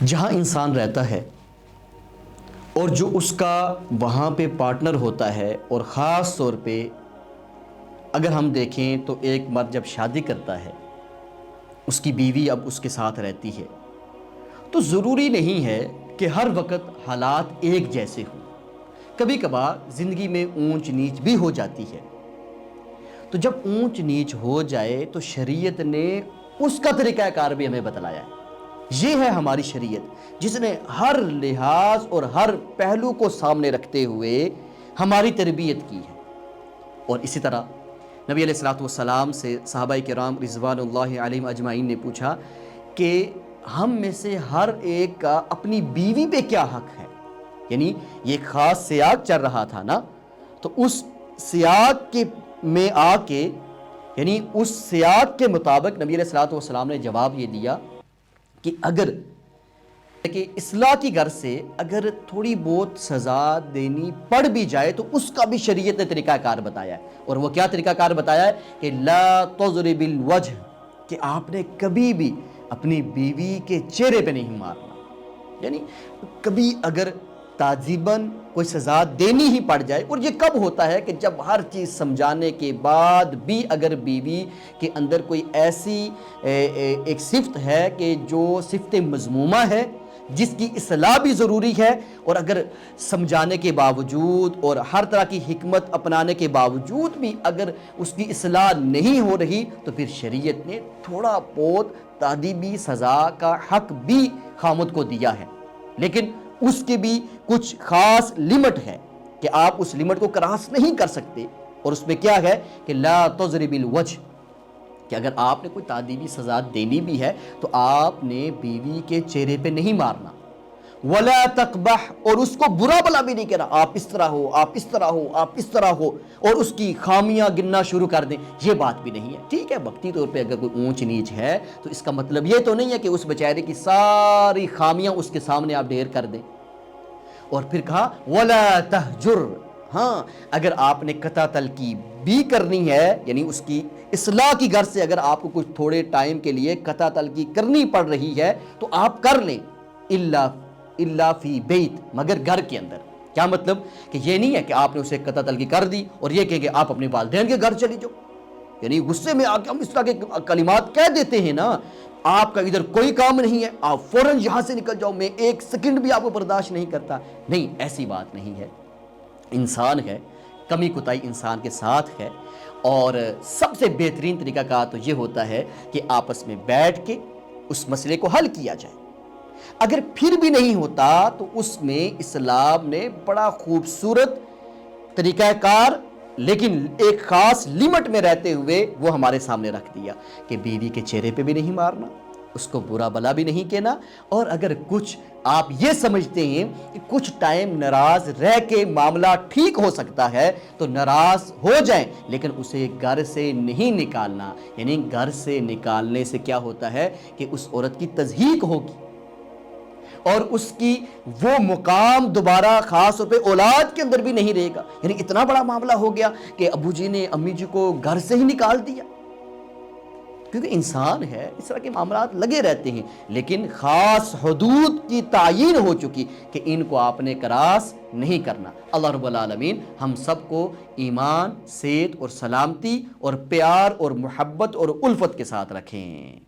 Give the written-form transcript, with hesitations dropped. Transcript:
جہاں انسان رہتا ہے اور جو اس کا وہاں پہ پارٹنر ہوتا ہے، اور خاص طور پہ اگر ہم دیکھیں تو ایک مرد جب شادی کرتا ہے، اس کی بیوی اب اس کے ساتھ رہتی ہے، تو ضروری نہیں ہے کہ ہر وقت حالات ایک جیسے ہوں۔ کبھی کبھار زندگی میں اونچ نیچ بھی ہو جاتی ہے۔ تو جب اونچ نیچ ہو جائے تو شریعت نے اس کا طریقہ کار بھی ہمیں بتلایا ہے۔ یہ ہے ہماری شریعت، جس نے ہر لحاظ اور ہر پہلو کو سامنے رکھتے ہوئے ہماری تربیت کی ہے۔ اور اسی طرح نبی علیہ السلام سے صحابہ کرام رضوان اللہ علیہم اجمعین نے پوچھا کہ ہم میں سے ہر ایک کا اپنی بیوی پہ کیا حق ہے؟ یعنی یہ ایک خاص سیاق چل رہا تھا نا، تو اس سیاق میں آ کے، یعنی اس سیاق کے مطابق نبی علیہ السلام نے جواب یہ دیا کہ اگر کہ اصلاح کی غرض سے اگر تھوڑی بہت سزا دینی پڑ بھی جائے تو اس کا بھی شریعت نے طریقہ کار بتایا ہے۔ اور وہ کیا طریقہ کار بتایا ہے کہ لا تضرب الوجہ، کہ آپ نے کبھی بھی اپنی بیوی کے چہرے پہ نہیں مارنا۔ یعنی کبھی اگر تعذیباً کوئی سزا دینی ہی پڑ جائے، اور یہ کب ہوتا ہے کہ جب ہر چیز سمجھانے کے بعد بھی اگر بیوی کے اندر کوئی ایسی ایک صفت ہے کہ جو صفت مذمومہ ہے، جس کی اصلاح بھی ضروری ہے، اور اگر سمجھانے کے باوجود اور ہر طرح کی حکمت اپنانے کے باوجود بھی اگر اس کی اصلاح نہیں ہو رہی، تو پھر شریعت نے تھوڑا بہت تادیبی سزا کا حق بھی خامد کو دیا ہے، لیکن اس کے بھی کچھ خاص لمٹ ہے کہ آپ اس لمٹ کو کراس نہیں کر سکتے۔ اور اس میں کیا ہے کہ لا تضرب الوجہ، کہ اگر آپ نے کوئی تعذیبی سزا دینی بھی ہے تو آپ نے بیوی کے چہرے پہ نہیں مارنا۔ ولا تقبح، اور اس کو برا بلا بھی نہیں کہنا، آپ اس طرح ہو، آپ اس طرح ہو، آپ اس طرح ہو، اور اس کی خامیاں گننا شروع کر دیں، یہ بات بھی نہیں ہے۔ ٹھیک ہے، وقتی طور پہ اگر کوئی اونچ نیچ ہے تو اس کا مطلب یہ تو نہیں ہے کہ اس بیچارے کی ساری خامیاں اس کے سامنے آپ ڈھیر کر دیں۔ اور پھر کہا ولا تہجر، ہاں اگر آپ نے قطع طلقی بھی کرنی ہے، یعنی اس کی اصلاح کی غرض سے اگر آپ کو کچھ تھوڑے ٹائم کے لیے قطع طلقی کرنی پڑ رہی ہے تو آپ کر لیں، الا فی بیت، مگر گھر کے اندر۔ کیا مطلب کہ یہ نہیں ہے کہ آپ نے اسے قطع طلقی کر دی اور یہ کہیں کہ آپ اپنے والدین کے گھر چلی جاؤ۔ یعنی غصے میں آ کے ہم اس طرح کے کلمات کہہ دیتے ہیں نا، آپ کا ادھر کوئی کام نہیں ہے، آپ فوراً یہاں سے نکل جاؤ، میں ایک سیکنڈ بھی آپ کو برداشت نہیں کرتا۔ نہیں، ایسی بات نہیں ہے۔ انسان ہے، کمی کوتاہی انسان کے ساتھ ہے، اور سب سے بہترین طریقہ کار تو یہ ہوتا ہے کہ آپس میں بیٹھ کے اس مسئلے کو حل کیا جائے۔ اگر پھر بھی نہیں ہوتا تو اس میں اسلام نے بڑا خوبصورت طریقہ کار، لیکن ایک خاص لمٹ میں رہتے ہوئے وہ ہمارے سامنے رکھ دیا کہ بیوی کے چہرے پہ بھی نہیں مارنا، اس کو برا بلا بھی نہیں کہنا، اور اگر کچھ آپ یہ سمجھتے ہیں کہ کچھ ٹائم ناراض رہ کے معاملہ ٹھیک ہو سکتا ہے تو ناراض ہو جائیں، لیکن اسے گھر سے نہیں نکالنا۔ یعنی گھر سے نکالنے سے کیا ہوتا ہے کہ اس عورت کی تضحیک ہوگی، اور اس کی وہ مقام دوبارہ خاص طور پہ اولاد کے اندر بھی نہیں رہے گا۔ یعنی اتنا بڑا معاملہ ہو گیا کہ ابو جی نے امی جی کو گھر سے ہی نکال دیا، کیونکہ انسان ہے، اس طرح کے معاملات لگے رہتے ہیں، لیکن خاص حدود کی تعیین ہو چکی کہ ان کو آپ نے کراس نہیں کرنا۔ اللہ رب العالمین ہم سب کو ایمان، صحت اور سلامتی اور پیار اور محبت اور الفت کے ساتھ رکھیں۔